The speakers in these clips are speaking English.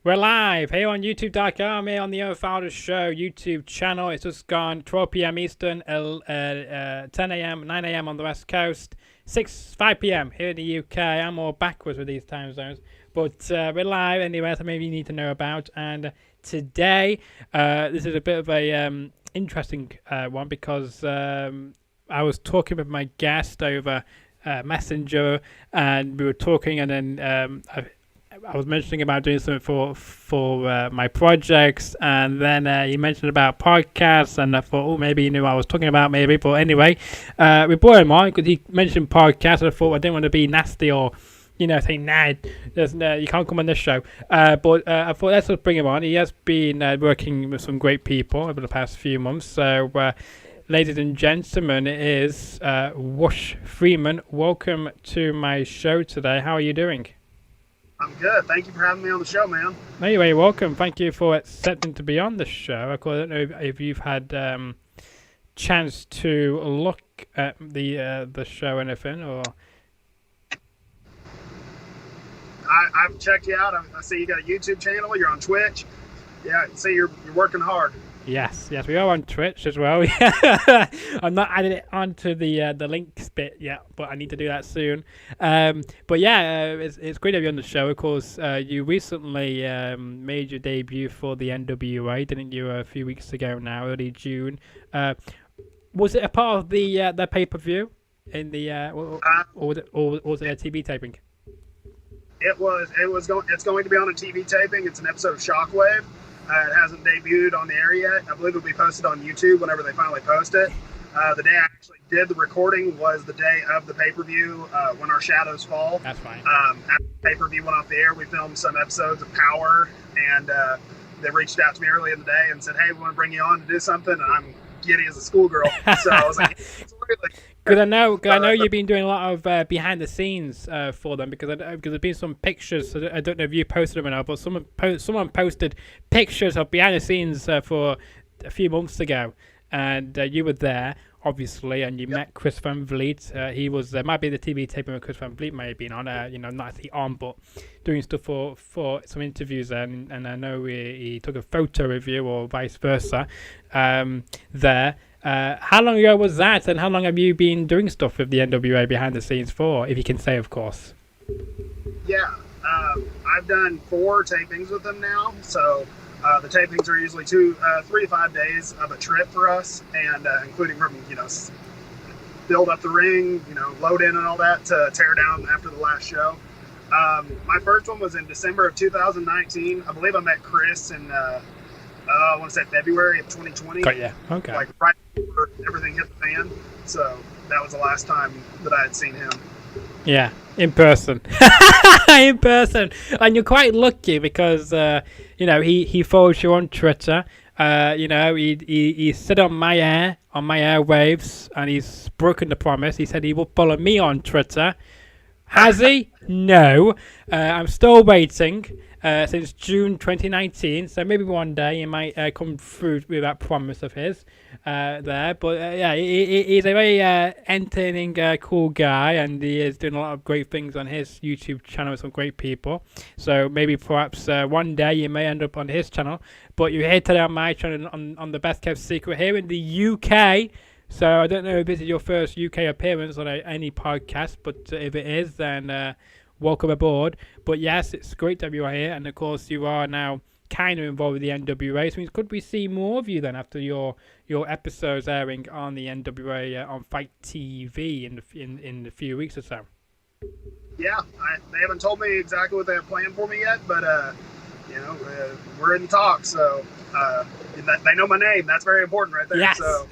We're live here on YouTube.com, here on the Edward Fowler Show YouTube channel. It's just gone 12 p.m. Eastern, 10 a.m., 9 a.m. on the West Coast, 5 p.m. here in the UK. I'm all backwards with these time zones, but we're live anyway, so maybe you need to know about. And today, this is a bit of a interesting one because I was talking with my guest over Messenger, and we were talking, and then I was mentioning about doing something for my projects, and then he mentioned about podcasts, and I thought, oh, maybe he knew what I was talking about, maybe. But anyway, we brought him on because he mentioned podcasts, and I thought I didn't want to be nasty or, say, nah, you can't come on this show. But I thought let's just bring him on. He has been working with some great people over the past few months. So, ladies and gentlemen, it is Rush Freeman. Welcome to my show today. How are you doing? I'm good. Thank you for having me on the show, man. No, you're very welcome. Thank you for accepting to be on the show. Of course, I don't know if you've had chance to look at the show or anything, or... I've checked you out. I see you got a YouTube channel. You're on Twitch. Yeah, I see you're working hard. Yes, we are on Twitch as well. I'm not adding it onto the links bit yet, but I need to do that soon. But yeah, it's great to have you on the show. Of course, you recently made your debut for the NWA, didn't you? A few weeks ago now, early June. Was it a part of the pay-per-view in the or was it a TV taping? It's going to be on a TV taping. It's an episode of Shockwave. It hasn't debuted on the air yet. I believe it'll be posted on YouTube whenever they finally post it. The day I actually did the recording was the day of the pay-per-view, When Our Shadows Fall. That's fine. After the pay-per-view went off the air, we filmed some episodes of Power, and they reached out to me early in the day and said, hey, we want to bring you on to do something, and I'm giddy as a schoolgirl. So I was like, absolutely. Because I know you've been doing a lot of behind the scenes for them, because there's been some pictures. So I don't know if you posted them or not, but someone posted pictures of behind the scenes for a few months ago, and you were there obviously, and you met Chris Van Vliet. He was there. Might be the TV taping with Chris Van Vliet may have been on. Not actually on, but doing stuff for some interviews there. And I know he took a photo of you, or vice versa, there. How long ago was that, and how long have you been doing stuff with the NWA behind the scenes for, if you can say, of course? Yeah, I've done 4 tapings with them now, so the tapings are usually 3 to 5 days of a trip for us, and including from, build up the ring, load in and all that to tear down after the last show. My first one was in December of 2019. I believe I met Chris in I want to say February of 2020. Yeah, okay. Like right before everything hit the fan. So that was the last time that I had seen him. Yeah, in person. In person. And you're quite lucky because, he follows you on Twitter. He said on my airwaves, and he's broken the promise. He said he will follow me on Twitter. Has he? No. I'm still waiting. Since June 2019, so maybe one day he might come through with that promise of his there. But he's a very entertaining, cool guy, and he is doing a lot of great things on his YouTube channel with some great people. So maybe perhaps one day you may end up on his channel. But you're here today on my channel on the Best Kept Secret here in the UK. So I don't know if this is your first UK appearance on any podcast, but if it is, then welcome aboard. But yes, it's great to have you here, and of course you are now kind of involved with the NWA. So could we see more of you then after your episodes airing on the NWA on Fight TV in a few weeks or so? Yeah, they haven't told me exactly what they have planned for me yet, but we're in talks, so they know my name. That's very important right there. Yes. So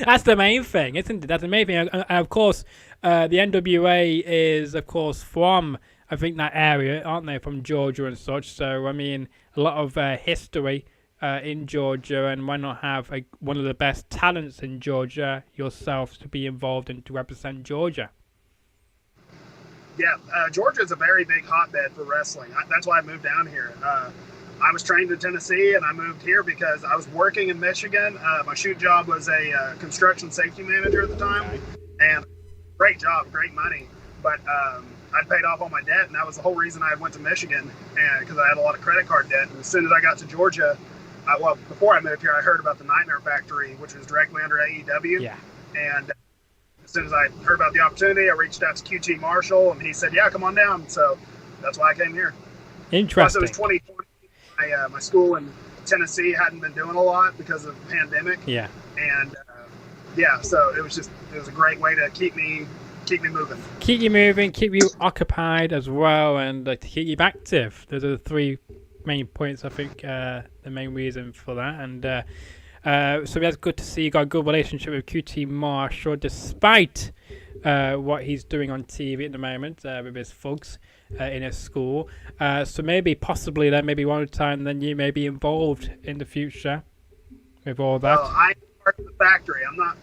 that's the main thing, isn't it? That's the main thing. And of course, the NWA is, of course, from, I think, that area, aren't they? From Georgia and such. So, I mean, a lot of history in Georgia, and why not have one of the best talents in Georgia yourself to be involved and to represent Georgia? Yeah, Georgia is a very big hotbed for wrestling. That's why I moved down here. I was trained in Tennessee, and I moved here because I was working in Michigan. My shoot job was a construction safety manager at the time, and great job, great money. But I'd paid off all my debt, and that was the whole reason I went to Michigan, and because I had a lot of credit card debt. And as soon as I got to Georgia, well, before I moved here, I heard about the Nightmare Factory, which was directly under AEW. Yeah. And as soon as I heard about the opportunity, I reached out to QT Marshall, and he said, "Yeah, come on down." So that's why I came here. Interesting. Plus, it was 2020. My school in Tennessee hadn't been doing a lot because of the pandemic. Yeah. And so it was a great way to keep me moving. Keep you moving, keep you occupied as well, and to keep you active. Those are the three main points, I think, the main reason for that. And so that's good to see you got a good relationship with QT Marshall, despite what he's doing on TV at the moment with his thugs in his school. So possibly then, maybe one time, then you may be involved in the future with all that. Well, I work at the factory. I'm not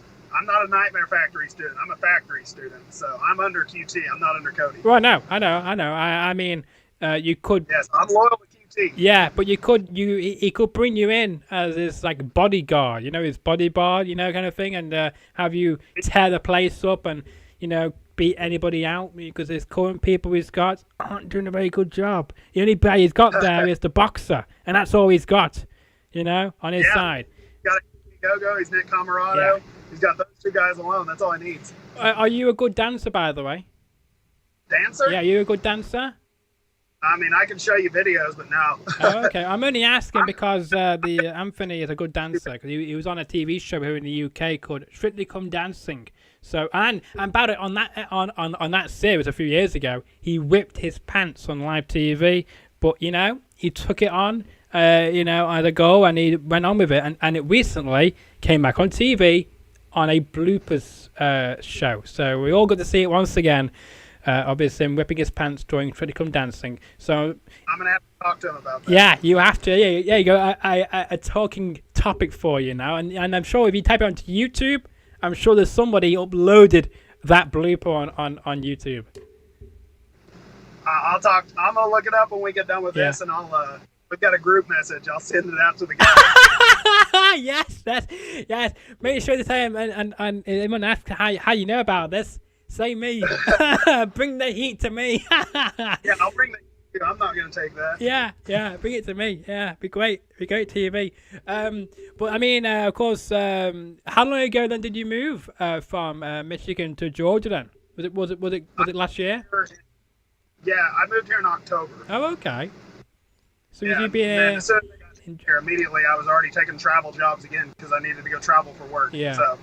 a Nightmare Factory student. I'm a factory student. So I'm under QT. I'm not under Cody. Well, no, I know. I mean, you could. Yes, I'm loyal to QT. Yeah, but he could bring you in as his like bodyguard, his bodyguard, kind of thing, and have you tear the place up and beat anybody out, because his current people he's got aren't doing a very good job. The only guy he's got there is the boxer, and that's all he's got, on his side. He's got a go-go. He's Nick Camarado. Yeah. He's got those two guys alone. That's all he needs. Are you a good dancer, by the way? Dancer? Yeah, you a good dancer? I mean, I can show you videos, but no. Oh, okay. I'm only asking because the Anthony is a good dancer. Because he was on a TV show here in the UK called Strictly Come Dancing. So and about it on that series a few years ago, he whipped his pants on live TV. But he took it on, as a go, and he went on with it. And it recently came back on TV on a bloopers show. So we all got to see it once again. Obviously, him whipping his pants during Strictly Come Dancing. So I'm gonna have to talk to him about that. Yeah, you have to. Yeah, you go. A talking topic for you now, and I'm sure if you type it onto YouTube, I'm sure there's somebody uploaded that blooper on YouTube. I'll talk. I'm gonna look it up when we get done with this, and we've got a group message. I'll send it out to the guys. yes. Make sure to say and anyone asks how you know about this. Say me. Bring the heat to me. Yeah, I'll bring the heat. I'm not going to take that. Yeah. Bring it to me. Yeah, be great. Be great TV. But I mean, of course, how long ago then did you move from Michigan to Georgia then? Was it last year? Yeah, I moved here in October. Oh, okay. So have you been as soon as I got here, immediately I was already taking travel jobs again because I needed to go travel for work. Yeah. So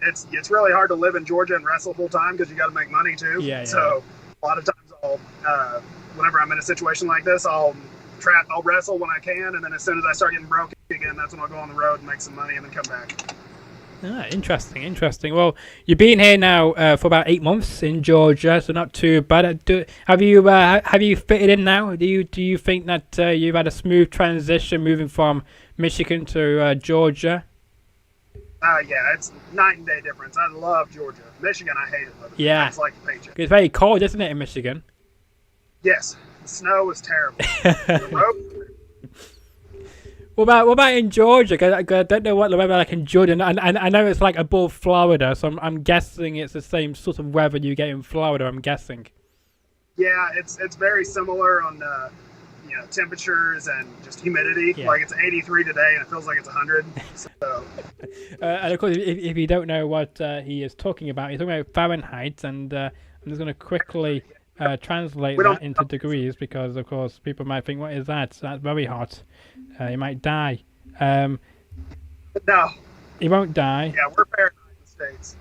it's really hard to live in Georgia and wrestle full time because you got to make money too. Yeah. So a lot of times whenever I'm in a situation like this, I'll wrestle when I can, and then as soon as I start getting broke again, that's when I'll go on the road and make some money and then come back. Interesting. Well, you've been here now for about 8 months in Georgia, so not too bad. Have you fitted in now? Do you think that you've had a smooth transition moving from Michigan to Georgia? Yeah, it's night and day difference. I love Georgia. Michigan, I hate it. Yeah, it's like a paycheck. It's very cold, isn't it, in Michigan? Yes, the snow was terrible. The road. What about in Georgia? Cause I don't know what the weather like in Georgia, and I know it's like above Florida, so I'm guessing it's the same sort of weather you get in Florida. I'm guessing. Yeah, it's very similar on temperatures and just humidity. Yeah. Like it's 83 today, and it feels like it's 100. So. And of course, if you don't know what he is talking about, he's talking about Fahrenheit, and I'm just going to quickly translate that into degrees because, of course, people might think, "What is that? That's very hot. You might die." No, he won't die. Yeah, we're Fahrenheit in the States.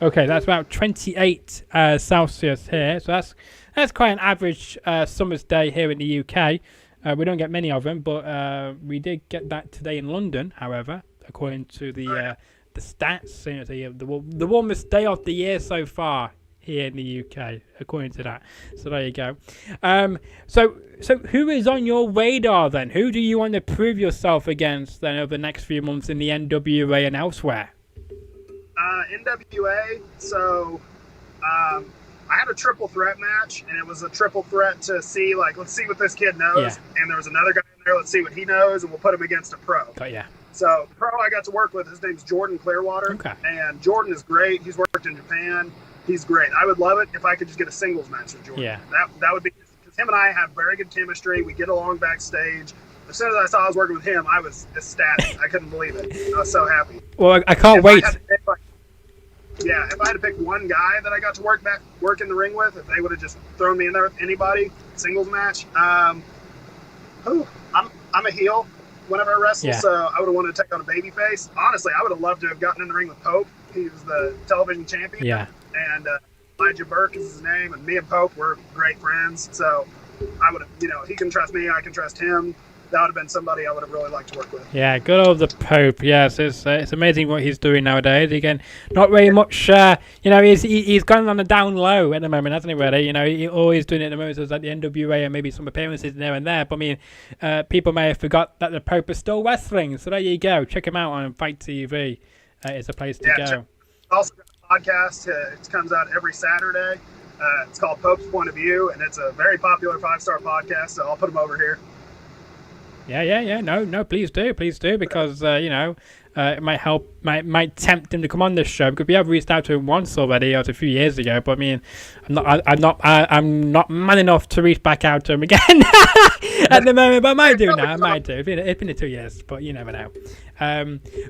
Okay, that's about 28 Celsius here. So that's quite an average summer's day here in the UK. We don't get many of them, but we did get that today in London, however, according to the stats. The warmest day of the year so far here in the UK, according to that. So there you go. So who is on your radar then? Who do you want to prove yourself against then over the next few months in the NWA and elsewhere? NWA, so I had a triple threat match, and it was a triple threat to let's see what this kid knows, and there was another guy in there, let's see what he knows, and we'll put him against a pro. Oh, yeah. So the pro I got to work with, his name's Jordan Clearwater. Okay. And Jordan is great. He's worked in Japan. He's great. I would love it if I could just get a singles match with Jordan. Yeah. That would be, because him and I have very good chemistry. We get along backstage. As soon as I saw I was working with him, I was ecstatic. I couldn't believe it. I was so happy. Well, I can't wait. If I had to pick one guy that I got to work in the ring with, if they would have just thrown me in there with anybody, singles match, I'm a heel whenever I wrestle, so I would have wanted to take on a babyface. Honestly, I would have loved to have gotten in the ring with Pope. He was the television champion. Yeah. And Elijah Burke is his name, and me and Pope were great friends. So I would have, he can trust me, I can trust him. That would have been somebody I would have really liked to work with. Yeah, good old the Pope. Yes, it's amazing what he's doing nowadays. Again, not very much. He's gone on the down low at the moment, hasn't he? Really, he's always doing it at the moment. So it's like the NWA and maybe some appearances there and there. But I mean, people may have forgot that the Pope is still wrestling. So there you go. Check him out on Fight TV. It's a place to go. Also got a podcast. It comes out every Saturday. It's called Pope's Point of View, and it's a very popular 5-star podcast. So I'll put them over here. Yeah. No, please do, because it might help, might tempt him to come on this show, because we have reached out to him once already. It was a few years ago, but I mean, I'm not man enough to reach back out to him again at the moment. But I might do now. I might do. It's been 2 years, but you never know.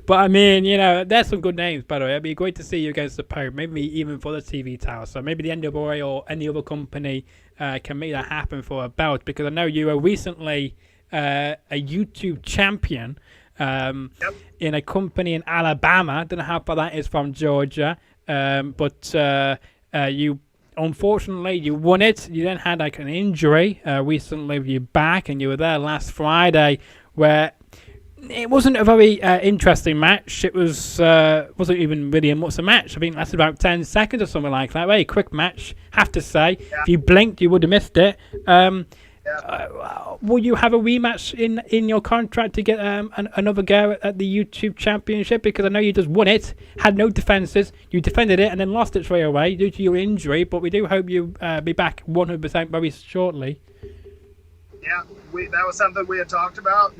But I mean, there's some good names, by the way. It'd be great to see you against the Pope, maybe even for the TV title. So maybe the NWA or any other company can make that happen for a belt, because I know you were recently a YouTube champion in a company in Alabama. I don't know how far that is from Georgia, but you unfortunately you won it. You then had like an injury recently with your back, and you were there last Friday, where it wasn't a very interesting match. It wasn't even really much a match. I think it lasted about 10 seconds or something like that. Very quick match, have to say. If you blinked, you would have missed it. Will you have a rematch in your contract to get another go at the YouTube Championship? Because I know you just won it, had no defenses, you defended it and then lost it straight away due to your injury, but we do hope you be back 100% very shortly. Yeah, that was something we had talked about.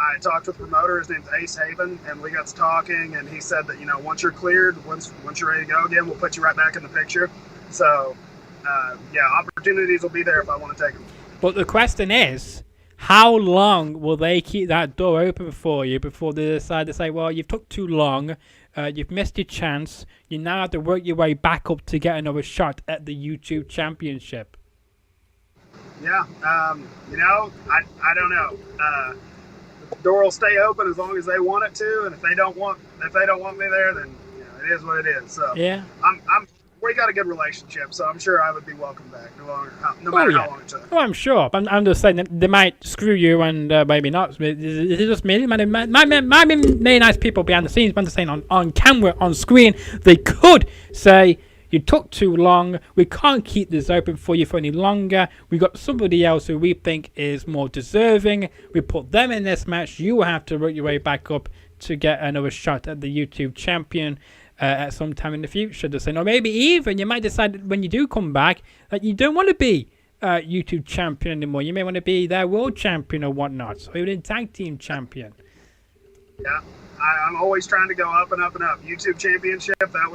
I talked with the promoter, his name's Ace Haven, and we got to talking, and he said that, once you're cleared, once you're ready to go again, we'll put you right back in the picture. So opportunities will be there if I want to take them. But the question is, how long will they keep that door open for you before they decide to say, well, you've took too long, you've missed your chance, you now have to work your way back up to get another shot at the YouTube Championship? Yeah, I don't know. The door will stay open as long as they want it to, and if they don't want me there, then it is what it is. So yeah, we got a good relationship, so I'm sure I would be welcome back no matter how long it took. Oh, I'm sure. I'm just saying that they might screw you and maybe not. It's just me. Might be many nice people behind the scenes, but I'm just saying on camera, on screen, they could say, you took too long, we can't keep this open for you for any longer, we got somebody else who we think is more deserving, we put them in this match, you will have to work your way back up to get another shot at the YouTube champion at some time in the future. Or maybe even you might decide when you do come back that you don't want to be YouTube champion anymore. You may want to be their world champion or whatnot, or even tag team champion. Yeah, I'm always trying to go up and up and up. YouTube championship, that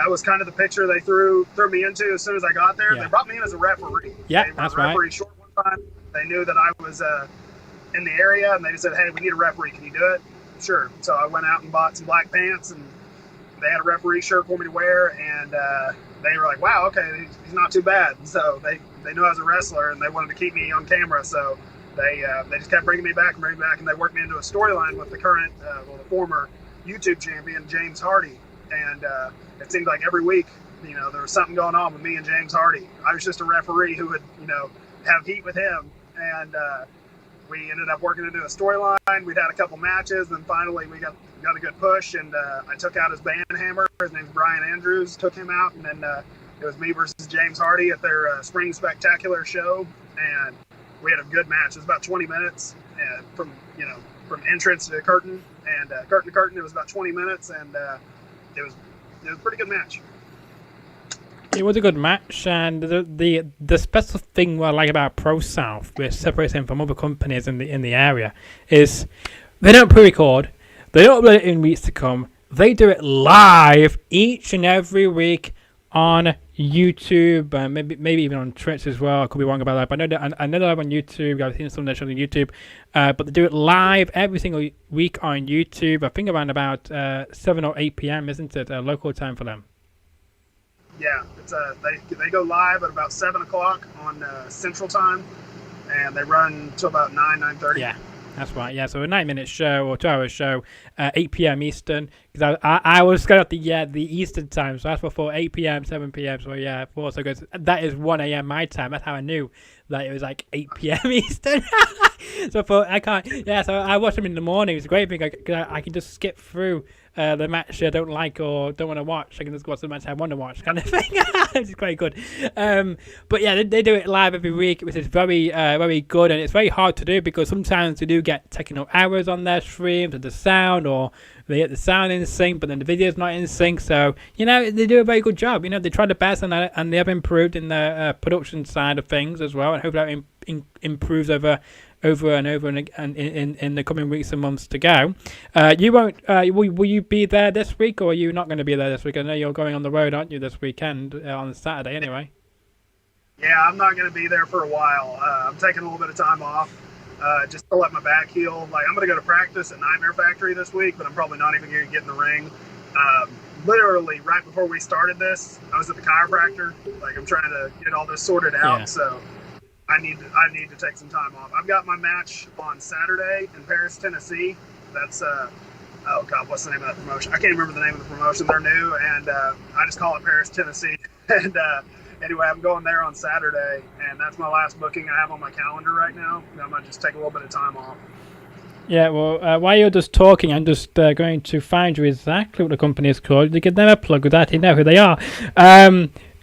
was kind of the picture they threw me into as soon as I got there. Yeah. They brought me in as a referee. Yeah, that's right. Referee short one time. They knew that I was in the area, and they just said, hey, we need a referee. Can you do it? Sure. So I went out and bought some black pants, and they had a referee shirt for me to wear, and they were like, wow, okay, he's not too bad. And so they knew I was a wrestler, and they wanted to keep me on camera, so they just kept bringing me back, and they worked me into a storyline with the current, the former YouTube champion, James Hardy. And it seemed like every week, there was something going on with me and James Hardy. I was just a referee who would, have heat with him, and we ended up working into a storyline. We'd had a couple matches, and finally we got a good push, and I took out his band hammer. His name's Brian Andrews. Took him out, and then it was me versus James Hardy at their Spring Spectacular show, and we had a good match. It was about 20 minutes from entrance to curtain, and curtain to curtain. It was about 20 minutes, and it was a pretty good match. It was a good match, and the special thing what I like about Pro South, which separates him from other companies in the area, is They don't pre-record. They don't upload it in weeks to come. They do it live each and every week on YouTube, maybe even on Twitch as well. I could be wrong about that, but I know they're live on YouTube. I've seen some of them on YouTube, but they do it live every single week on YouTube. I think around about 7 or 8 p.m. Isn't it? Local time for them. Yeah, it's they go live at about 7 o'clock on Central Time, and they run till about 9:30. Yeah. That's right, yeah. So a 9-minute show or 2-hour show, 8 p.m. Eastern. Because I was going at the Eastern time, so that's before 8 p.m., 7 p.m. So yeah, 4. So that is 1 a.m. my time. That's how I knew that it was like 8 p.m. Eastern. So I can't. Yeah, so I watch them in the morning. It's a great thing. I can just skip through the match I don't like or don't want to watch. I can just watch the match I want to watch, kind of thing. Which is quite good. But yeah, they do it live every week, which is very good, and it's very hard to do because sometimes they do get technical errors on their streams with the sound, or they get the sound in sync, but then the video's not in sync. So they do a very good job. They try the best, and they have improved in the production side of things as well, and hopefully that improves over and over and in the coming weeks and months to go. You won't. Will you be there this week, or are you not going to be there this week? I know you're going on the road, aren't you, this weekend on Saturday anyway? Yeah, I'm not going to be there for a while. I'm taking a little bit of time off just to let my back heal. Like, I'm going to go to practice at Nightmare Factory this week, but I'm probably not even going to get in the ring. Literally, right before we started this, I was at the chiropractor. Like, I'm trying to get all this sorted out, so I need to take some time off. I've got my match on Saturday in Paris, Tennessee. That's oh god, what's the name of that promotion? I can't remember the name of the promotion. They're new, and I just call it Paris, Tennessee. And anyway, I'm going there on Saturday, and that's my last booking I have on my calendar right now. I'm gonna just take a little bit of time off. Yeah, well, while you're just talking, I'm just going to find you exactly what the company is called. You can never plug with that. You know who they are.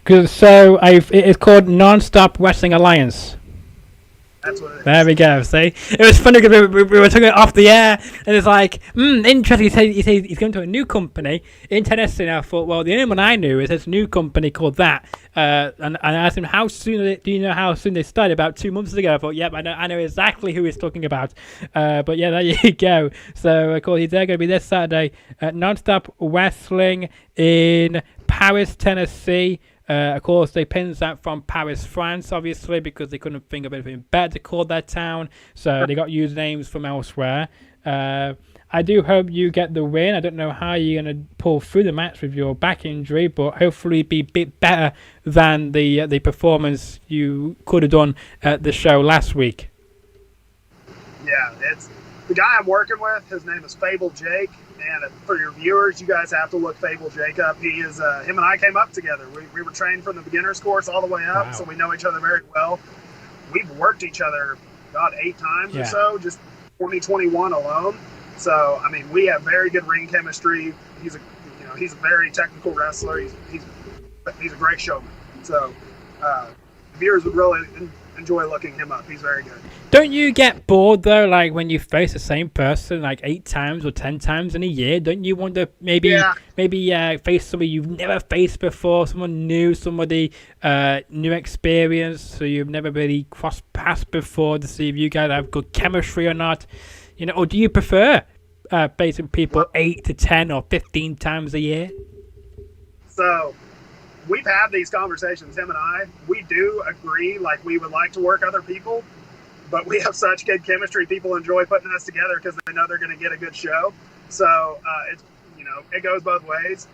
It's called Non-Stop Wrestling Alliance. That's what it is. There we go. See, it was funny because we were talking off the air, and it's like, interesting. He said he's going to a new company in Tennessee. And I thought, well, the only one I knew is this new company called that. And I asked him, how soon do you know how soon they started? About 2 months ago. I thought, yep, I know exactly who he's talking about. But yeah, there you go. So of course he's there going to be this Saturday at Non-Stop Wrestling in Paris, Tennessee. Of course, they pinned that from Paris, France, obviously, because they couldn't think of anything better to call that town. So they got usernames from elsewhere. I do hope you get the win. I don't know how you're going to pull through the match with your back injury, but hopefully be a bit better than the performance you could have done at the show last week. Yeah, it's the guy I'm working with. His name is Fable Jake. And for your viewers, you guys have to look Fable Jake up. He is him and I came up together. We were trained from the beginner's course all the way up, so we know each other very well. We've worked each other about 8 times or so, just 2021 alone. So I mean, we have very good ring chemistry. He's a very technical wrestler. He's a great showman. So viewers would really enjoy looking him up. He's very good. Don't you get bored though, like when you face the same person like 8 times or 10 times in a year? Don't you want to maybe face somebody you've never faced before, someone new, somebody new experience, so you've never really crossed paths before, to see if you guys have good chemistry or not? Or do you prefer facing people 8 to 10 or 15 times a year? So we've had these conversations, him and I. We do agree, like, we would like to work other people, but we have such good chemistry. People enjoy putting us together because they know they're going to get a good show. So it goes both ways.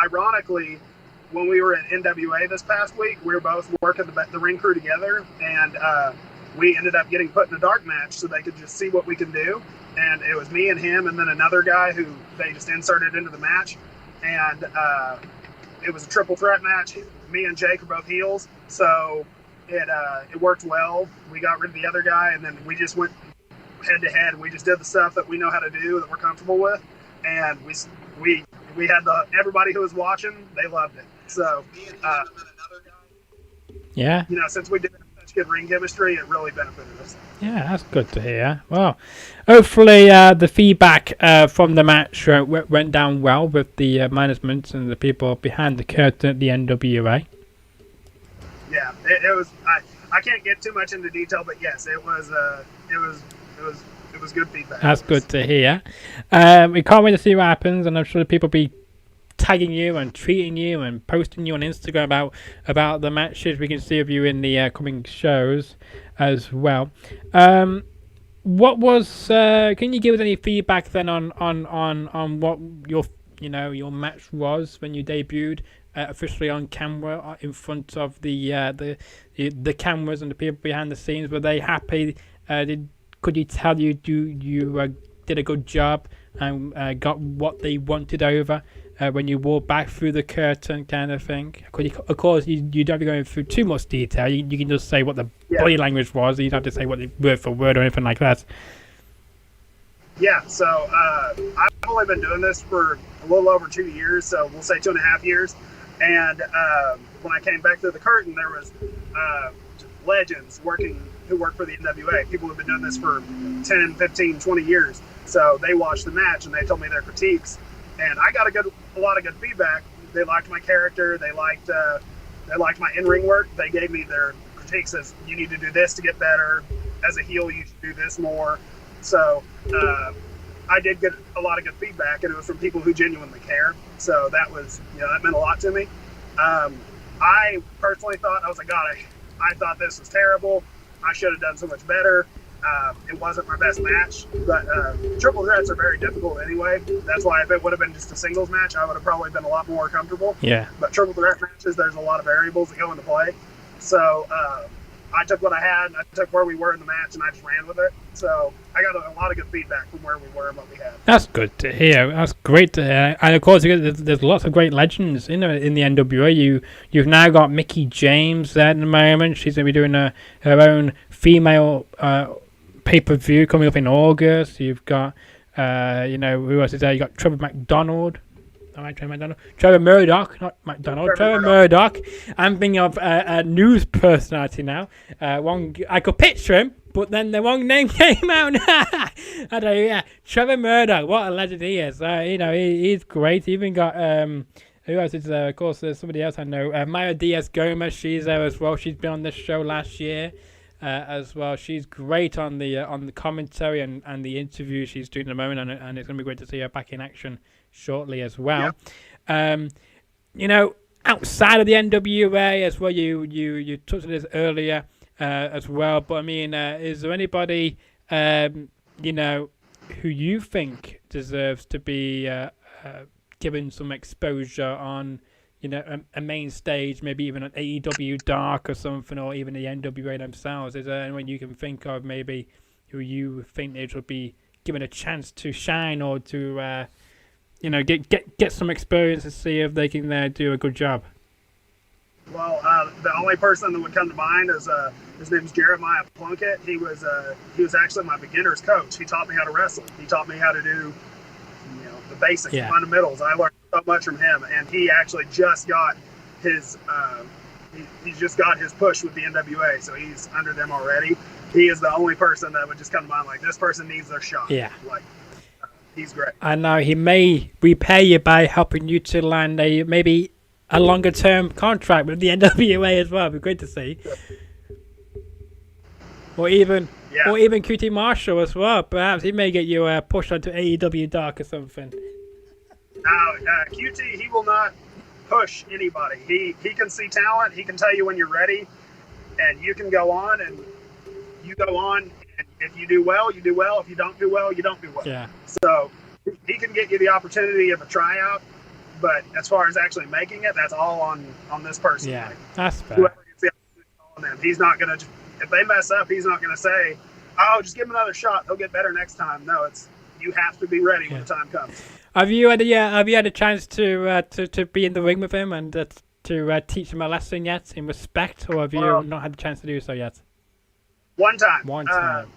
Ironically, when we were in NWA this past week, we were both working the ring crew together, and we ended up getting put in a dark match so they could just see what we can do. And it was me and him and then another guy who they just inserted into the match. And it was a triple threat match. Me and Jake are both heels, so it worked well. We got rid of the other guy, and then we just went head to head. We just did the stuff that we know how to do, that we're comfortable with, and we had everybody who was watching, they loved it. So yeah, since we did such good ring chemistry, it really benefited us. Yeah, that's good to hear. Well, hopefully the feedback from the match went down well with the management and the people behind the curtain at the NWA. Yeah, it was. I can't get too much into detail, but yes, it was it was good feedback. That's good to hear. We can't wait to see what happens, and I'm sure people will be tagging you and tweeting you and posting you on Instagram about the matches we can see of you in the coming shows as well. What was? Can you give us any feedback then on what your match was when you debuted officially on camera in front of the cameras and the people behind the scenes? Were they happy? Could you tell you did a good job and got what they wanted over when you walked back through the curtain, kind of thing? Of course, you don't have to go through too much detail. You can just say what the body language was. You don't have to say what the word for word or anything like that. Yeah, so I've only been doing this for a little over 2 years, so we'll say 2.5 years. And when I came back through the curtain, there was legends who work for the NWA. People who've been doing this for 10, 15, 20 years. So they watched the match and they told me their critiques. And I got a lot of good feedback. They liked my character. They liked my in-ring work. They gave me their critiques as, you need to do this to get better. As a heel, you should do this more. So I did get a lot of good feedback, and it was from people who genuinely care. So that was, that meant a lot to me. I personally thought, God, I thought this was terrible. I should have done so much better. It wasn't my best match, but triple threats are very difficult anyway. That's why if it would have been just a singles match, I would have probably been a lot more comfortable. Yeah. But triple threat matches, there's a lot of variables that go into play. So I took what I had, and I took where we were in the match, and I just ran with it. So I got a lot of good feedback from where we were and what we had. That's good to hear. That's great to hear. And of course, there's lots of great legends in the NWA. You've now got Mickie James there at the moment. She's going to be doing her own female pay-per-view coming up in August. You've got, who else is there? You got Trevor McDonald. Trevor Murdoch, not McDonald. Trevor Murdoch. I'm thinking of a news personality now. I could picture him, but then the wrong name came out. I don't know. Yeah, Trevor Murdoch. What a legend he is. He's great. He even got who else is there? Of course, there's somebody else I know. Maya Diaz-Gomez. She's there as well. She's been on this show last year. As well, she's great on the commentary and the interview she's doing at the moment, and it's going to be great to see her back in action shortly as well. Yep. Outside of the NWA as well, you touched on this earlier as well, but I mean, is there anybody who you think deserves to be given some exposure on a main stage, maybe even an AEW Dark or something, or even the NWA themselves? Is there anyone you can think of maybe who you think they should be given a chance to shine or to get some experience to see if they can do a good job? Well, the only person that would come to mind is his name's Jeremiah Plunkett. He was actually my beginner's coach. He taught me how to wrestle. He taught me how to do the basics, the fundamentals. I learned so much from him, and he actually just got his he's just got his push with the NWA, so he's under them already. He is the only person that would just come to mind like, this person needs their shot. Yeah. He's great. And now he may repay you by helping you to land maybe a longer term contract with the NWA as well. It'd be great to see. Or even QT Marshall as well. Perhaps he may get you pushed onto AEW Dark or something. Now, QT, he will not push anybody. He can see talent. He can tell you when you're ready, and you can go on, and you go on. And if you do well, you do well. If you don't do well, you don't do well. Yeah. So he can get you the opportunity of a tryout, but as far as actually making it, that's all on this person. Yeah, that's fair. Whoever gets the opportunity on them, he's not gonna. If they mess up, he's not gonna say, "Oh, just give him another shot. He'll get better next time." No, you have to be ready when the time comes. Have you had a chance to be in the ring with him and to teach him a lesson yet in respect, or have you not had the chance to do so yet? One time.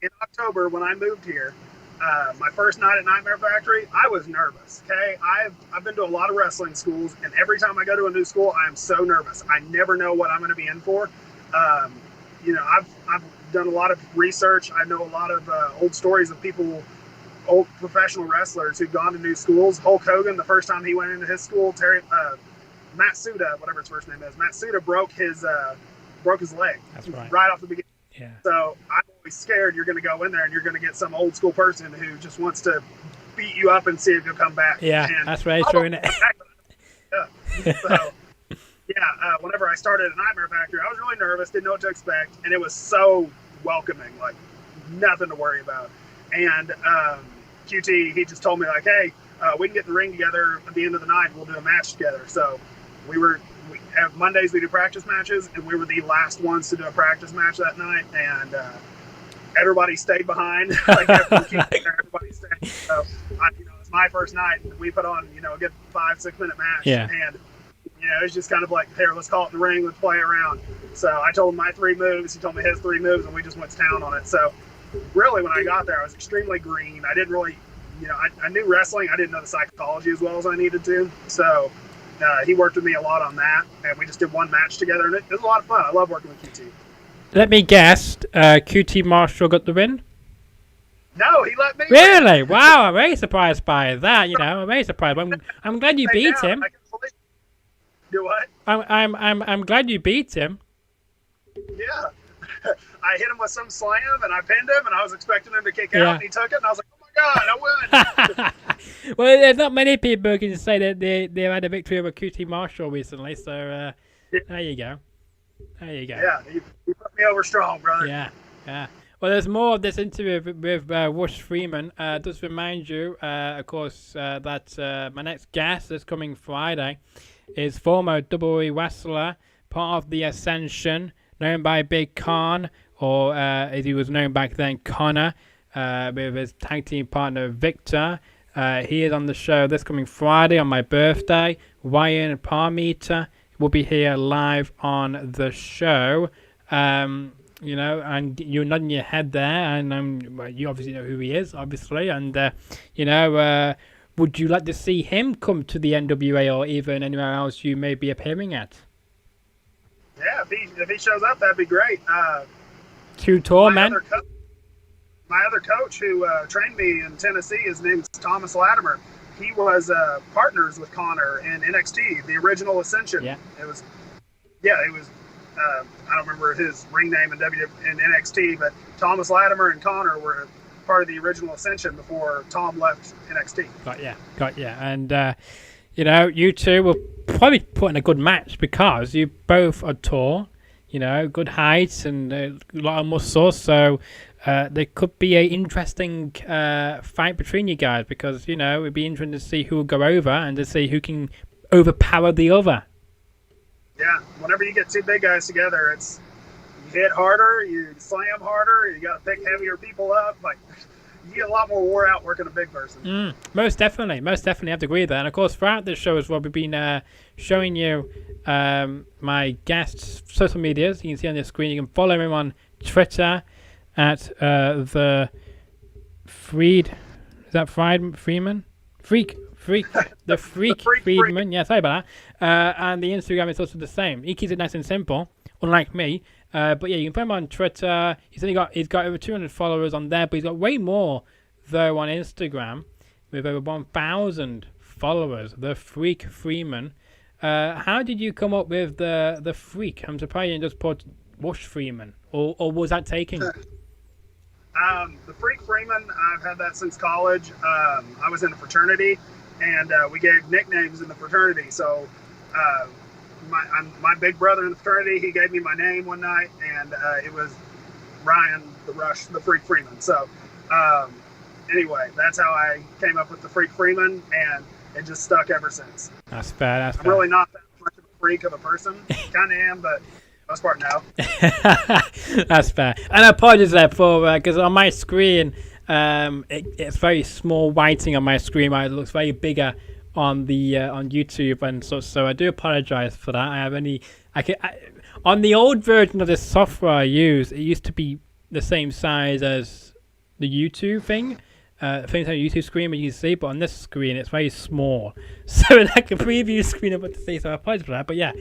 In October, when I moved here, my first night at Nightmare Factory, I was nervous. Okay, I've been to a lot of wrestling schools, and every time I go to a new school, I am so nervous. I never know what I'm going to be in for. I've done a lot of research. I know a lot of old stories of people, old professional wrestlers who've gone to new schools. Hulk Hogan, the first time he went into his school, Matt Suda, whatever his first name is, Matt Suda broke his leg. That's right. Right off the beginning. Yeah. So I always scared you're going to go in there and you're going to get some old school person who just wants to beat you up and see if you'll come back. Yeah, and that's very true, isn't it? So, whenever I started at Nightmare Factory, I was really nervous, didn't know what to expect, and it was so welcoming, like nothing to worry about. And QT, he just told me like, hey, we can get in the ring together at the end of the night and we'll do a match together. So Mondays we do practice matches, and we were the last ones to do a practice match that night, and everybody stayed behind. Like everybody stayed. So it's my first night, and we put on a good 5-6 minute match. Yeah. And it was just kind of like, here, let's call it in the ring, let's play around. So I told him my 3 moves, he told me his 3 moves, and we just went to town on it. So really, when I got there, I was extremely green. I didn't really, I knew wrestling. I didn't know the psychology as well as I needed to. So he worked with me a lot on that, and we just did one match together, and it was a lot of fun. I love working with QT. Let me guess, QT Marshall got the win? No, he let me Really? Wow, I'm very surprised by that. I'm very surprised. I'm glad you beat him. Do what? I'm glad you beat him. Yeah. I hit him with some slam, and I pinned him, and I was expecting him to kick out, and he took it, and I was like, oh my God, I win. Well, there's not many people who can say that they had a victory over QT Marshall recently, so there you go. There you go. Yeah, you put me over strong, brother. Yeah. Well, there's more of this interview with Rush Freeman. Just remind you, of course, that my next guest this coming Friday is former WWE wrestler, part of the Ascension, known by Big Khan, or as he was known back then, Connor, with his tag team partner Victor. He is on the show this coming Friday on my birthday. Ryan Parmeter will be here live on the show. And you're nodding your head there, and you obviously know who he is, obviously. And, would you like to see him come to the NWA or even anywhere else you may be appearing at? Yeah, if he shows up, that'd be great. Too tall, man. My other coach who trained me in Tennessee, his name's Thomas Latimer. He was partners with Connor in NXT, the original Ascension. Yeah. It was. I don't remember his ring name in NXT, but Thomas Latimer and Connor were part of the original Ascension before Tom left NXT. Got ya. And you two will probably put in a good match because you both are tall, good height and a lot of muscle. So there could be an interesting fight between you guys because it'd be interesting to see who will go over and to see who can overpower the other. Yeah, whenever you get 2 big guys together, you hit harder, you slam harder, you got to pick heavier people up. Like, you get a lot more wore out working a big person. Most definitely have to agree with that. And of course, throughout this show as well, we've been showing you my guest's social medias. You can see on the screen. You can follow him on Twitter at the Freed. Is that Freeman? Freak Freedman. Yeah, sorry about that. And the Instagram is also the same. He keeps it nice and simple, unlike me. But yeah, you can find him on Twitter. He's got over 200 followers on there, but he's got way more though on Instagram with over 1,000 followers. The Freak Freeman. How did you come up with the Freak? I'm surprised you didn't just put Rush Freeman, or was that taken? The Freak Freeman, I've had that since college. I was in a fraternity, and we gave nicknames in the fraternity. So my big brother in the fraternity, he gave me my name one night, and it was Ryan the Rush, the Freak Freeman. So anyway, that's how I came up with the Freak Freeman, and it just stuck ever since. That's fair. I'm really not that much of a freak of a person. Kind of am, but most part no. That's fair. And I apologize there for because on my screen, it's very small writing on my screen. It looks very bigger on the on YouTube, and so I do apologize for that. On the old version of this software I use, it used to be the same size as the YouTube thing. Things on the YouTube screen where you can see, but on this screen it's very small. So like a preview screen of what to see, so I apologize for that. But yeah,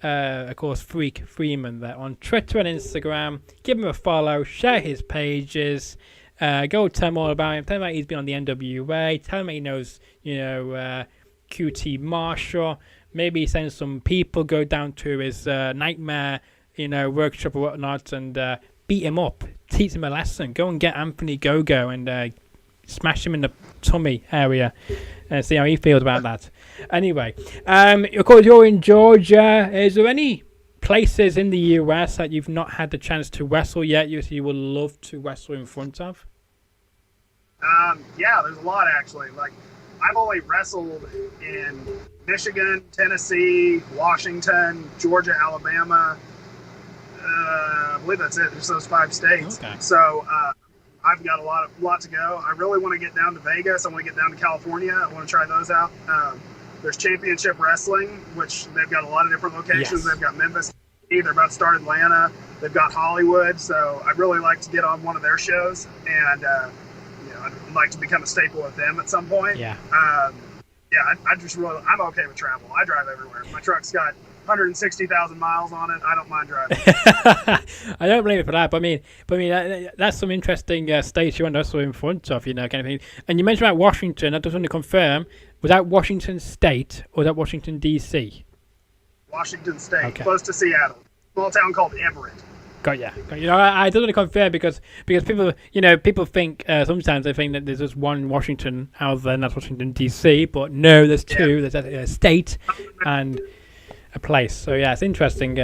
of course, Freak Freeman there on Twitter and Instagram. Give him a follow, share his pages, go tell him all about him. Tell him that he's been on the NWA. Tell him that he knows, QT Marshall. Maybe send some people, go down to his Nightmare, workshop or whatnot, and beat him up, teach him a lesson. Go and get Anthony Gogo and smash him in the tummy area and see how he feels about that. Anyway, of course, you're in Georgia. Is there any places in the US that you've not had the chance to wrestle yet you would love to wrestle in front of? Yeah, there's a lot actually. Like, I've only wrestled in Michigan, Tennessee, Washington, Georgia, Alabama. I believe that's it. Just those 5 states. Okay. So I've got a lot to go. I really want to get down to Vegas. I want to get down to California. I want to try those out. There's Championship Wrestling, which they've got a lot of different locations. Yes. They've got Memphis. They're about to start Atlanta. They've got Hollywood. So I'd really like to get on one of their shows, and I'd like to become a staple with them at some point. Yeah. I'm okay with travel. I drive everywhere. My truck's got 160,000 miles on it. I don't mind driving. I don't blame you for that. But I mean, that's some interesting states you want to wrestle in front of, kind of thing. And you mentioned about Washington. I just want to confirm: was that Washington State or was that Washington D.C.? Washington State, okay. Close to Seattle. Small town called Everett. Got ya. I just want to confirm because people think sometimes they think that there's just one Washington out there, and that's Washington D.C. But no, there's two. There's a state and a place. So yeah, it's interesting.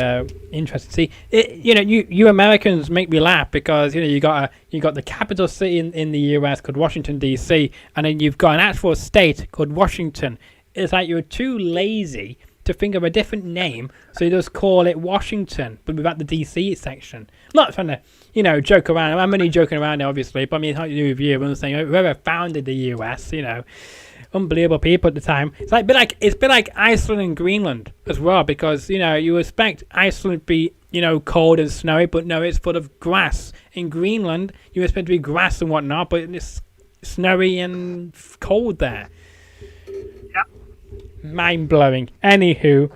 Interesting to see. You Americans make me laugh because you got the capital city in the U.S. called Washington D.C. and then you've got an actual state called Washington. It's like you're too lazy to think of a different name, so you just call it Washington, but without the DC section. I'm not trying to, joke around. I'm only joking around now, obviously, but I mean, it's not to do with you. I'm saying whoever founded the US, unbelievable people at the time. It's been like Iceland and Greenland as well, because you expect Iceland to be cold and snowy, but no, it's full of grass. In Greenland, you expect to be grass and whatnot, but it's snowy and cold there. Mind-blowing. Anywho,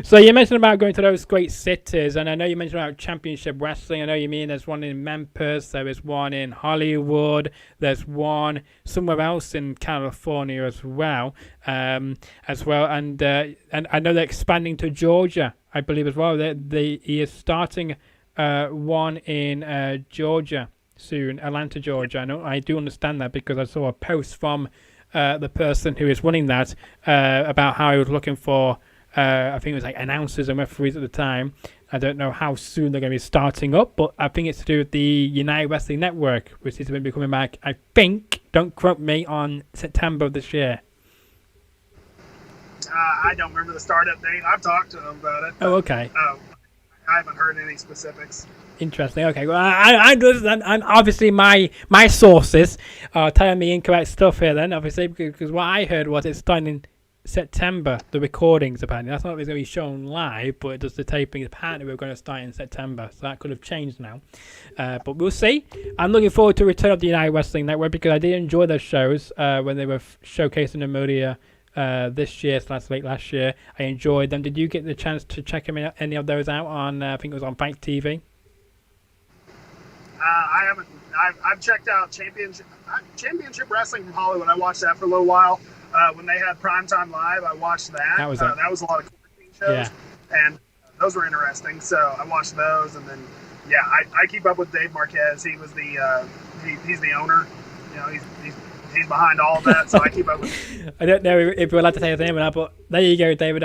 so you mentioned about going to those great cities, and I know you mentioned about Championship Wrestling. I know you mean there's one in Memphis, there is one in Hollywood, there's one somewhere else in California as well, and I know they're expanding to Georgia, I believe as well. He is starting one in Georgia soon, Atlanta, Georgia. I do understand that because I saw a post from the person who is running that about how he was looking for I think it was like announcers and referees at the time. I don't know how soon they're going to be starting up, but I think it's to do with the United Wrestling Network, which is going to be coming back, I think, don't quote me, on September of this year. I don't remember the startup date. I've talked to them about it. Oh, okay. I haven't heard any specifics. Interesting. Okay. Well, I understand, and obviously my sources are telling me incorrect stuff here. Then, obviously, because what I heard was it's starting in September. The recordings apparently. That's not going to be shown live, but just the taping. Apparently, we're going to start in September, so that could have changed now. But we'll see. I'm looking forward to return of the United Wrestling Network because I did enjoy those shows when they were showcasing the media. This year / late last year, I enjoyed them. Did you get the chance to check any of those out on? I think it was on Fight TV. I haven't. I've checked out Championship Wrestling from Hollywood. I watched that for a little while. When they had Primetime Live, I watched that. That was a lot of shows, and those were interesting. So I watched those, and then I keep up with Dave Marquez. He was the he's the owner. He's behind all of that, so I keep up with him. I don't know if we're allowed to say his name or not, but there you go, David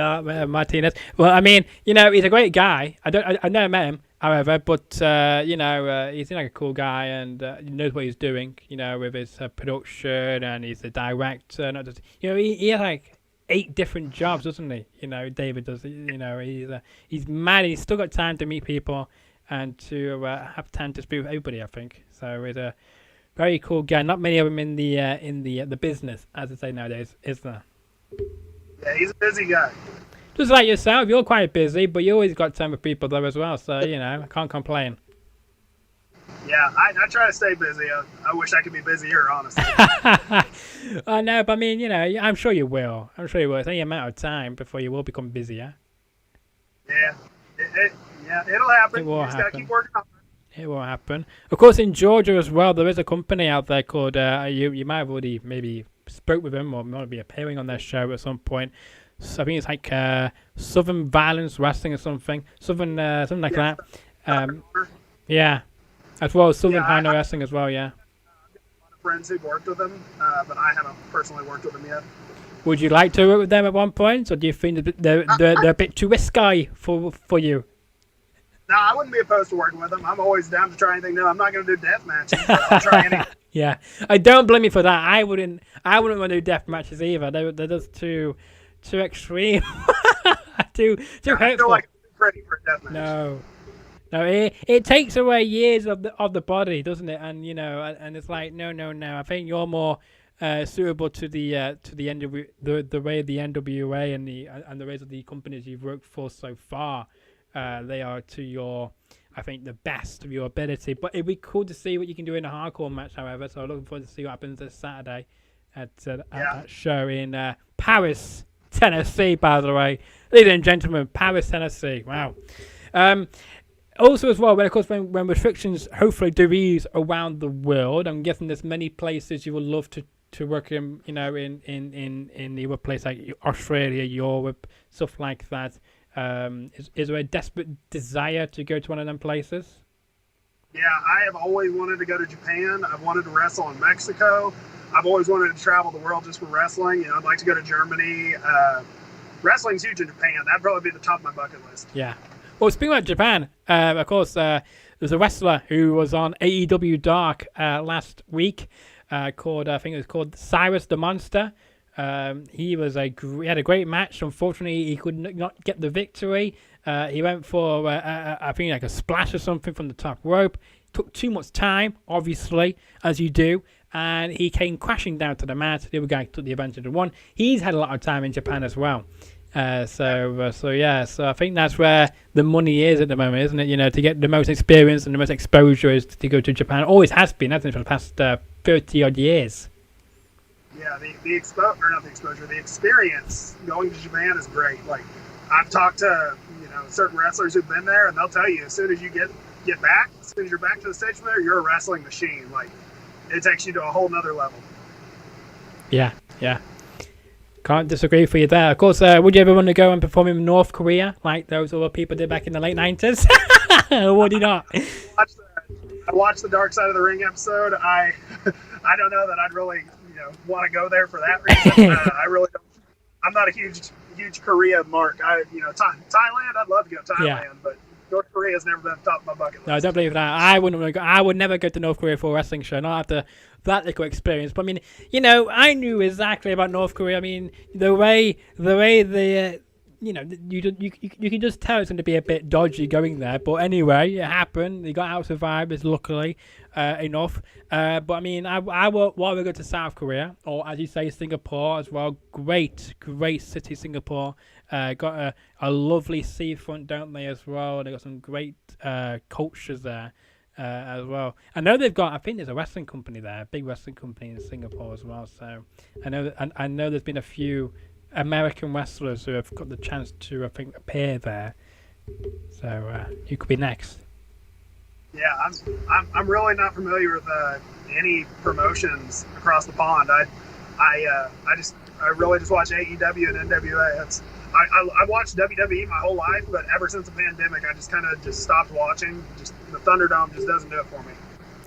Martinez. Well, I mean, he's a great guy. I never met him, however, but he seems like a cool guy, and he knows what he's doing. With his production, and he's the director. Not just, he has like 8 different jobs, doesn't he? David does. He's mad. He's still got time to meet people and to have time to speak with everybody, I think. So it's a very cool guy. Not many of them in the business, as they say nowadays, is there? Yeah, he's a busy guy. Just like yourself, you're quite busy, but you always got time for people though as well. So I can't complain. Yeah, I try to stay busy. I wish I could be busier, honestly. I know, but I mean, I'm sure you will. It's only a matter of time before you will become busier. Yeah, it'll happen. It will you just gotta keep working on it. It will happen. Of course, in Georgia as well, there is a company out there called, you might have already maybe spoke with them or might be appearing on their show at some point. So I think it's like Southern Violence Wrestling or something like that. Yeah, as well as Southern Yeah, High No Wrestling as well. Yeah. friends who've worked with him, but I haven't personally worked with him yet. Would you like to work with them at one point, or do you think they're a bit too risky for you? No, I wouldn't be opposed to working with them. I'm always down to try anything new. I'm not going to do death matches, but I'll try anything. Yeah, I don't blame you for that. I wouldn't want to do death matches either. They're just too extreme. too I hurtful. feel like I'm ready for a death match. No, it takes away years of the body, doesn't it? And and it's like no. I think you're more suitable to the NW, the way of the NWA and the ways of the companies you've worked for so far. They are to your, I think, the best of your ability. But it'd be cool to see what you can do in a hardcore match, however. So I'm looking forward to see what happens this Saturday at that show in Paris, Tennessee, by the way. Ladies and gentlemen, Paris, Tennessee. Wow. Also, as well, of course, when restrictions hopefully do ease around the world, I'm guessing there's many places you would love to work in, in the other place like Australia, Europe, stuff like that. Is there a desperate desire to go to one of them places? Yeah, I have always wanted to go to Japan. I've wanted to wrestle in Mexico. I've always wanted to travel the world just for wrestling. I'd like to go to Germany. Wrestling's huge in Japan. That'd probably be the top of my bucket list. Yeah. Well, speaking about Japan, of course, there's a wrestler who was on AEW Dark last week called, I think it was called Cyrus the Monster. He had a great match. Unfortunately, he could not get the victory. He went for, I think, like a splash or something from the top rope. Took too much time, obviously, as you do. And he came crashing down to the mat. The other guy took the advantage and won. He's had a lot of time in Japan as well. So I think that's where the money is at the moment, isn't it? To get the most experience and the most exposure is to go to Japan. Always has been, hasn't it, for the past 30 odd years. Yeah, the experience going to Japan is great. Like, I've talked to certain wrestlers who've been there, and they'll tell you as soon as you get back, as soon as you're back to the stage from there, you're a wrestling machine. Like, it takes you to a whole nother level. Yeah. Can't disagree for you there. Of course, would you ever want to go and perform in North Korea like those other people did back in the late 90s? Or would you not? I watched the Dark Side of the Ring episode. I don't know that I'd really want to go there for that reason. I really don't. I'm not a huge Korea mark. Thailand, I'd love to go to Thailand, but North Korea has never been at the top of my bucket list. No, I don't believe that. I would never go to North Korea for a wrestling show, not after that little experience. But I mean, I knew exactly about North Korea. I mean, the way they, you can just tell it's going to be a bit dodgy going there. But anyway, it happened. They got out survivors, luckily enough. But I mean, I would rather go to South Korea, or as you say, Singapore as well. Great city, Singapore. Got a lovely seafront, don't they, as well? They got some great cultures there as well. I know I think there's a wrestling company there, a big wrestling company in Singapore as well. So I know there's been a few American wrestlers who have got the chance to, I think, appear there. So you could be next. Yeah, I'm really not familiar with any promotions across the pond. I really just watch AEW and NWA. I watched WWE my whole life, but ever since the pandemic, I just kind of stopped watching. Just the Thunderdome just doesn't do it for me.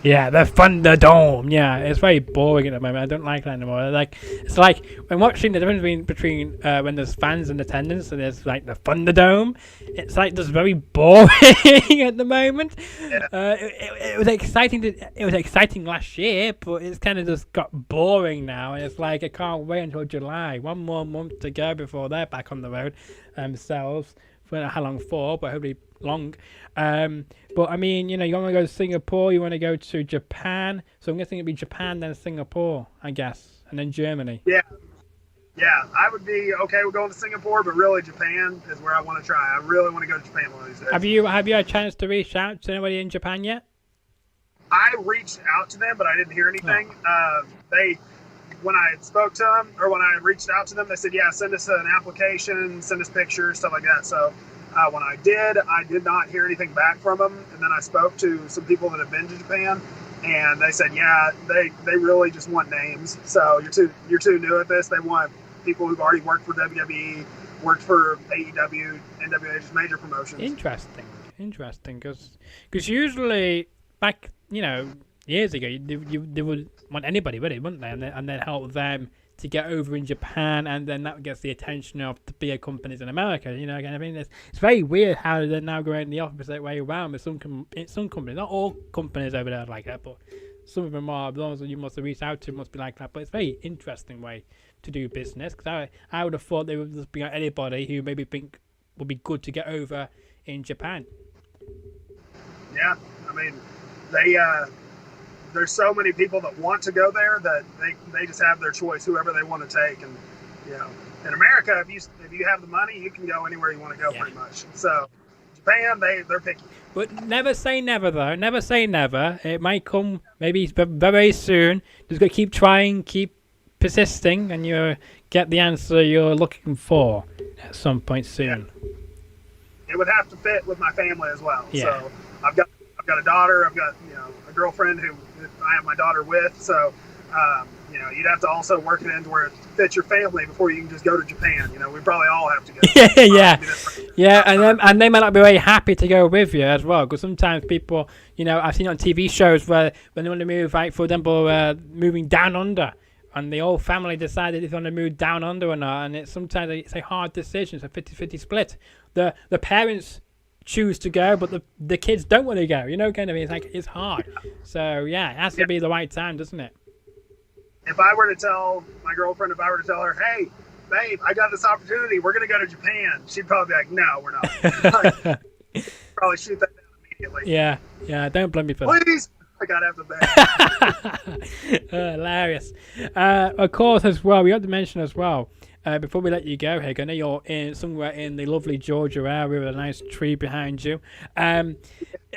Yeah, the Thunderdome. Yeah, it's very boring at the moment. I don't like that anymore. It's like when watching the difference between when there's fans in attendance and there's like the Thunderdome. It's like just very boring at the moment. Yeah. It was exciting. It was exciting last year, but it's kind of just got boring now. And it's like I can't wait until July. One more month to go before they're back on the road themselves. I don't know how long for, but hopefully long. But I mean, you want to go to Singapore, you want to go to Japan. So I'm guessing it'd be Japan, then Singapore, I guess, and then Germany. Yeah, I would be okay with going to Singapore, but really Japan is where I want to try. I really want to go to Japan one of these days. Have you had a chance to reach out to anybody in Japan yet? I reached out to them, but I didn't hear anything. When I spoke to them, or when I reached out to them, they said, yeah, send us an application, send us pictures, stuff like that. So when I did not hear anything back from them. And then I spoke to some people that have been to Japan, and they said, yeah, they really just want names. So you're too new at this. They want people who've already worked for WWE, worked for AEW, NWA, just major promotions. Interesting. Interesting, because usually back, years ago, they would want anybody with it, wouldn't they? And then help them to get over in Japan, and then that gets the attention of the bigger companies in America. Again, I mean, it's very weird how they're now going the opposite way around with some companies. Not all companies over there are like that, but some of them are. Those that you must have reached out to must be like that. But it's a very interesting way to do business, because I would have thought they would just bring out anybody who maybe think would be good to get over in Japan. Yeah, I mean, there's so many people that want to go there that they just have their choice, whoever they want to take. And in America, if you have the money, you can go anywhere you want to go, pretty much. So Japan, they're picky. But never say never, though. Never say never. It might come maybe very soon. Just got to keep trying, keep persisting, and you get the answer you're looking for at some point soon. Yeah. It would have to fit with my family as well. Yeah. So I've got a daughter. I've got a girlfriend who I have my daughter with. So you'd have to also work it into where it fits your family before you can just go to Japan. We probably all have to go. Yeah, and they might not be very happy to go with you as well, because sometimes people, I've seen on TV shows where when they want to move, like for example, moving down under, and the whole family decided if they want to move down under or not, and sometimes it's a hard decision. It's a 50-50 split. The parents choose to go, but the kids don't want to go. Kind of, it's hard. So yeah, it has to be the right time, doesn't it? If I were to tell my girlfriend, her, hey, babe, I got this opportunity, we're going to go to Japan, she'd probably be like, no, we're not. Probably shoot that down immediately. Yeah, don't blame me for that. Please, I got to have the bag. Hilarious. Of course, as well, we have to mention as well, before we let you go, Hig, I know you're somewhere in the lovely Georgia area with a nice tree behind you.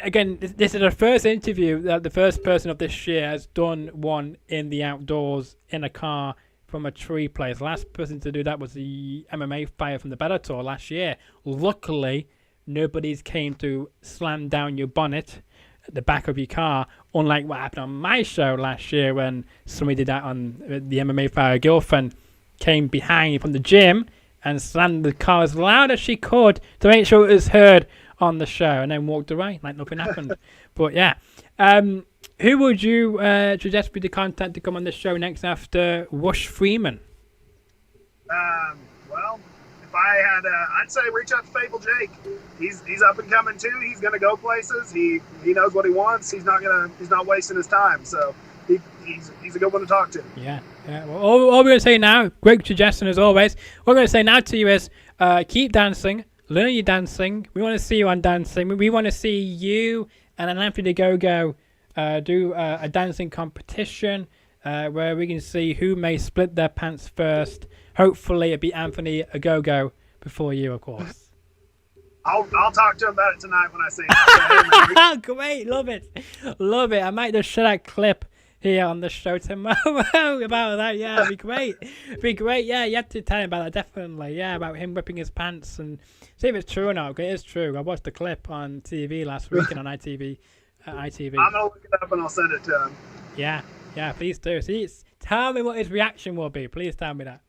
Again, this is our first interview that the first person of this year has done one in the outdoors in a car from a tree place. The last person to do that was the MMA fighter from the Bellator last year. Luckily, nobody's came to slam down your bonnet at the back of your car, unlike what happened on my show last year when somebody did that on the MMA fighter girlfriend came behind from the gym and slammed the car as loud as she could to make sure it was heard on the show, and then walked away like nothing happened. But yeah, who would you suggest be the contact to come on the show next after Rush Freeman? Well, if I had, I'd say reach out to Fable Jake. He's up and coming too. He's gonna go places. He knows what he wants. He's not wasting his time. So he's a good one to talk to. Yeah. Well, all we're going to say now, great suggestion as always. What we're going to say now to you is keep dancing, learn your dancing. We want to see you on dancing. We want to see you and an Anthony Go do a dancing competition where we can see who may split their pants first. Hopefully it'll be Anthony Go before you, of course. I'll talk to him about it tonight when I see him. Great, love it. I might just share that clip here on the show tomorrow about that. Yeah, it'd be great. Yeah, you have to tell him about that, definitely. Yeah, about him whipping his pants and see if it's true or not. Okay, it's true. I watched the clip on TV last week and on ITV. I'm gonna look it up and I'll send it to him. Yeah, please do. See, tell me what his reaction will be. Please tell me that.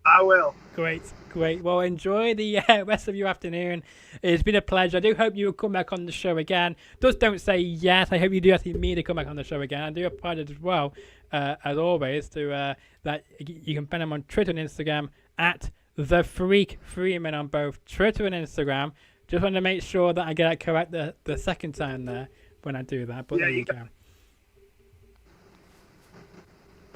I will. Great. Well, enjoy the rest of your afternoon. It's been a pleasure. I do hope you will come back on the show again. Just don't say yes. I hope you do actually mean to come back on the show again. I do apologize as well, as always, to that you can find him on Twitter and Instagram at The Freak Freeman on both Twitter and Instagram. Just want to make sure that I get that correct the second time there when I do that. But yeah, there you go.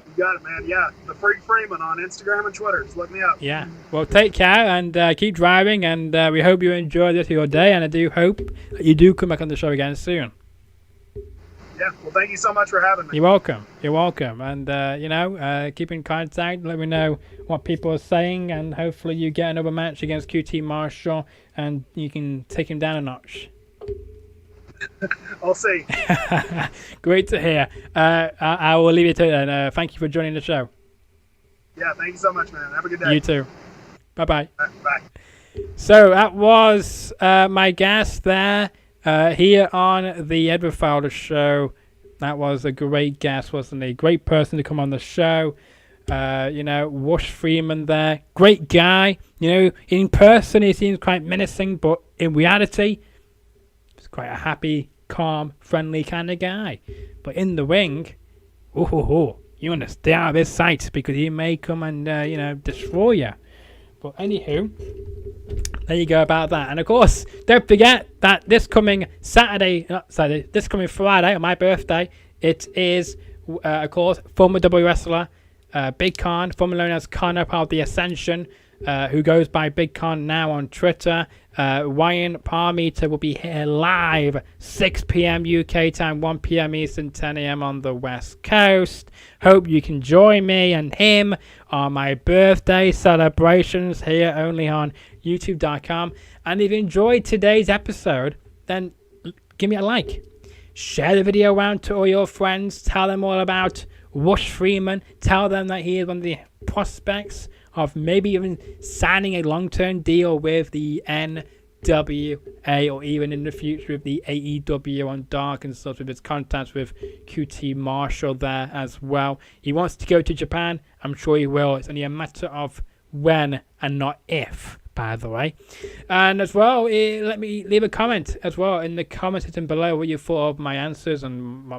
You got it, man. Yeah, The Freak Freeman on Instagram and Twitter. Just look me up. Yeah. Well, take care and keep driving, and we hope you enjoy this your day, and I do hope that you do come back on the show again soon. Yeah. Well, thank you so much for having me. You're welcome. And, keep in contact. Let me know what people are saying, and hopefully you get another match against QT Marshall, and you can take him down a notch. I'll see. Great to hear. I will leave it to it then. Thank you for joining the show. Yeah, thank you so much, man. Have a good day. You too. Bye-bye. Bye. So that was my guest there here on the Edward Fowler Show. That was a great guest, wasn't he? Great person to come on the show. Rush Freeman there. Great guy. In person he seems quite menacing, but in reality, quite a happy, calm, friendly kind of guy. But in the ring, you want to stay out of his sight because he may come and, destroy you. But anywho, there you go about that. And of course, don't forget that this coming this coming Friday on my birthday, it is, of course, former W wrestler Big Khan, formerly known as Connor, part of the Ascension, who goes by Big Khan now on Twitter. Ryan Parmeter will be here live 6 p.m. UK time, 1 p.m. Eastern, 10 a.m. on the West Coast. Hope you can join me and him on my birthday celebrations here only on YouTube.com. And if you enjoyed today's episode, then give me a like. Share the video around to all your friends. Tell them all about Rush Freeman. Tell them that he is one of the prospects of maybe even signing a long-term deal with the NWA or even in the future with the AEW on Dark and stuff, with his contacts with QT Marshall there as well. He wants to go to Japan. I'm sure he will. It's only a matter of when and not if, by the way. And as well, let me leave a comment as well in the comment section below what you thought of my answers and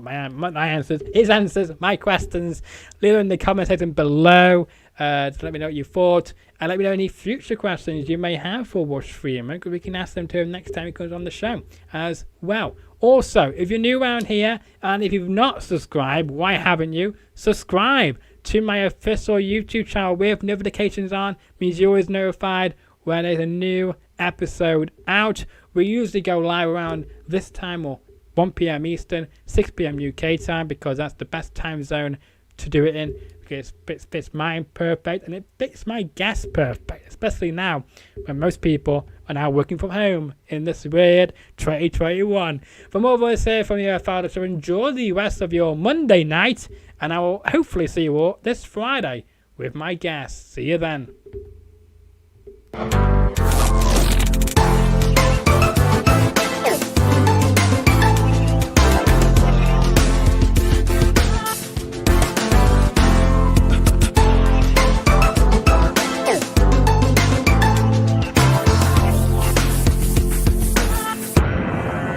his answers, my questions. Leave it in the comment section below to let me know what you thought, and let me know any future questions you may have for Rush Freeman, because we can ask them to him next time he comes on the show as well. Also, if you're new around here and if you've not subscribed, why haven't you? Subscribe to my official YouTube channel with notifications on. Means you're always notified when there's a new episode out. We usually go live around this time, or 1 p.m. Eastern, 6 p.m. UK time, because that's the best time zone to do it in, because it fits mine perfect and it fits my guests perfect, especially now when most people are now working from home in this weird 2021. From all of us here from the Fowler Show, enjoy the rest of your Monday night, and I will hopefully see you all this Friday with my guests. See you then.